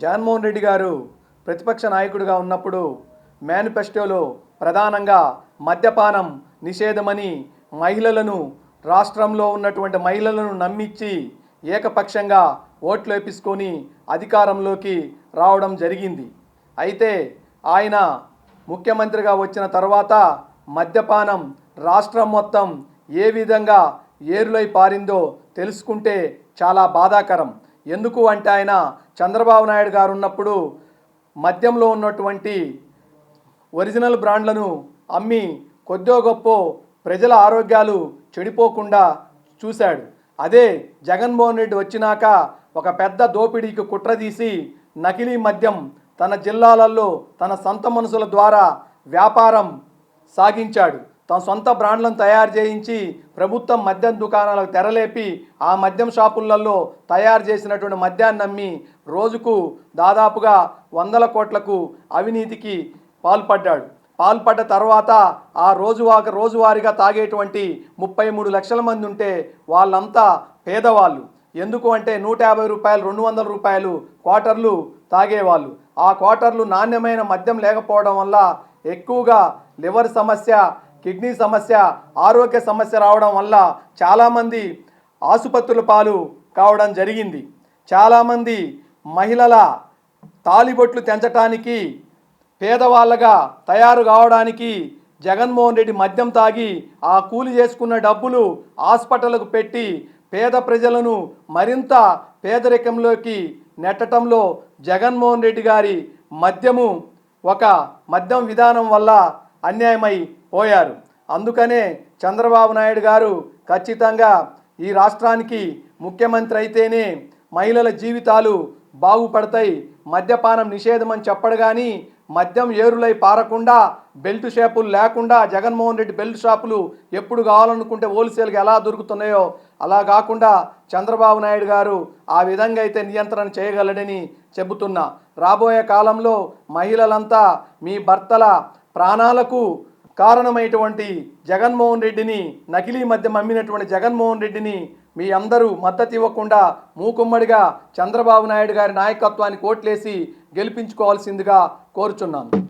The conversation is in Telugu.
జగన్మోహన్ రెడ్డి గారు ప్రతిపక్ష నాయకుడిగా ఉన్నప్పుడు మేనిఫెస్టోలో ప్రధానంగా మద్యపానం నిషేధమని మహిళలను రాష్ట్రంలో ఉన్నటువంటి మహిళలను నమ్మించి ఏకపక్షంగా ఓట్లు వేపించుకొని అధికారంలోకి రావడం జరిగింది. అయితే ఆయన ముఖ్యమంత్రిగా వచ్చిన తర్వాత మద్యపానం రాష్ట్రం మొత్తం ఏ విధంగా ఏరులై పారిందో తెలుసుకుంటే చాలా బాధాకరం. ఎందుకు అంటే ఆయన చంద్రబాబు నాయుడు గారు ఉన్నప్పుడు మద్యంలో ఉన్నటువంటి ఒరిజినల్ బ్రాండ్లను అమ్మి కొద్దో గొప్ప ప్రజల ఆరోగ్యాలు చెడిపోకుండా చూశాడు. అదే జగన్మోహన్ రెడ్డి వచ్చినాక ఒక పెద్ద దోపిడీకి కుట్ర తీసి నకిలీ మద్యం తన జిల్లాలలో తన సొంత మనుషుల ద్వారా వ్యాపారం సాగించాడు. తన సొంత బ్రాండ్లను తయారు చేయించి ప్రభుత్వం మద్యం దుకాణాలకు తెరలేపి ఆ మద్యం షాపులలో తయారు చేసినటువంటి మద్యాన్ని నమ్మి రోజుకు దాదాపుగా 100 కోట్లకు అవినీతికి పాల్పడ్డ తర్వాత ఆ రోజువారీగా తాగేటువంటి 33 లక్షల మంది ఉంటే వాళ్ళంతా పేదవాళ్ళు. ఎందుకు అంటే 150 రూపాయలు 200 రూపాయలు క్వార్టర్లు తాగేవాళ్ళు. ఆ క్వార్టర్లు నాణ్యమైన మద్యం లేకపోవడం వల్ల ఎక్కువగా లివర్ సమస్య, కిడ్నీ సమస్య, ఆరోగ్య సమస్య రావడం వల్ల చాలామంది ఆసుపత్రుల పాలు కావడం జరిగింది. చాలామంది మహిళల తాలిబొట్లు తెంచడానికి పేదవాళ్ళగా తయారు కావడానికి జగన్మోహన్ రెడ్డి మద్యం తాగి ఆ కూలి చేసుకున్న డబ్బులు హాస్పిటల్కు పెట్టి పేద ప్రజలను మరింత పేదరికంలోకి నెట్టడంలో జగన్మోహన్ రెడ్డి గారి మద్యం విధానం వల్ల అన్యాయమై పోయారు. అందుకనే చంద్రబాబు నాయుడు గారు ఖచ్చితంగా ఈ రాష్ట్రానికి ముఖ్యమంత్రి అయితేనే మహిళల జీవితాలు బాగుపడతాయి, మద్యపానం నిషేధం అని చెప్పడు. కానీ మద్యం ఏరులై పారకుండా బెల్ట్ షాపులు లేకుండా జగన్మోహన్ రెడ్డి బెల్ట్ షాపులు ఎప్పుడు కావాలనుకుంటే హోల్సేల్గా ఎలా దొరుకుతున్నాయో అలా కాకుండా చంద్రబాబు నాయుడు గారు ఆ విధంగా అయితే నియంత్రణ చేయగలడని చెబుతున్నా. రాబోయే కాలంలో మహిళలంతా మీ భర్తల ప్రాణాలకు కారణమైనటువంటి జగన్మోహన్ రెడ్డిని, నకిలీ మద్యం అమ్మినటువంటి జగన్మోహన్ రెడ్డిని మీ అందరూ మద్దతు ఇవ్వకుండా మూకుమ్మడిగా చంద్రబాబు నాయుడు గారి నాయకత్వానికి ఓట్లేసి గెలిపించుకోవాల్సిందిగా కోరుచున్నాను.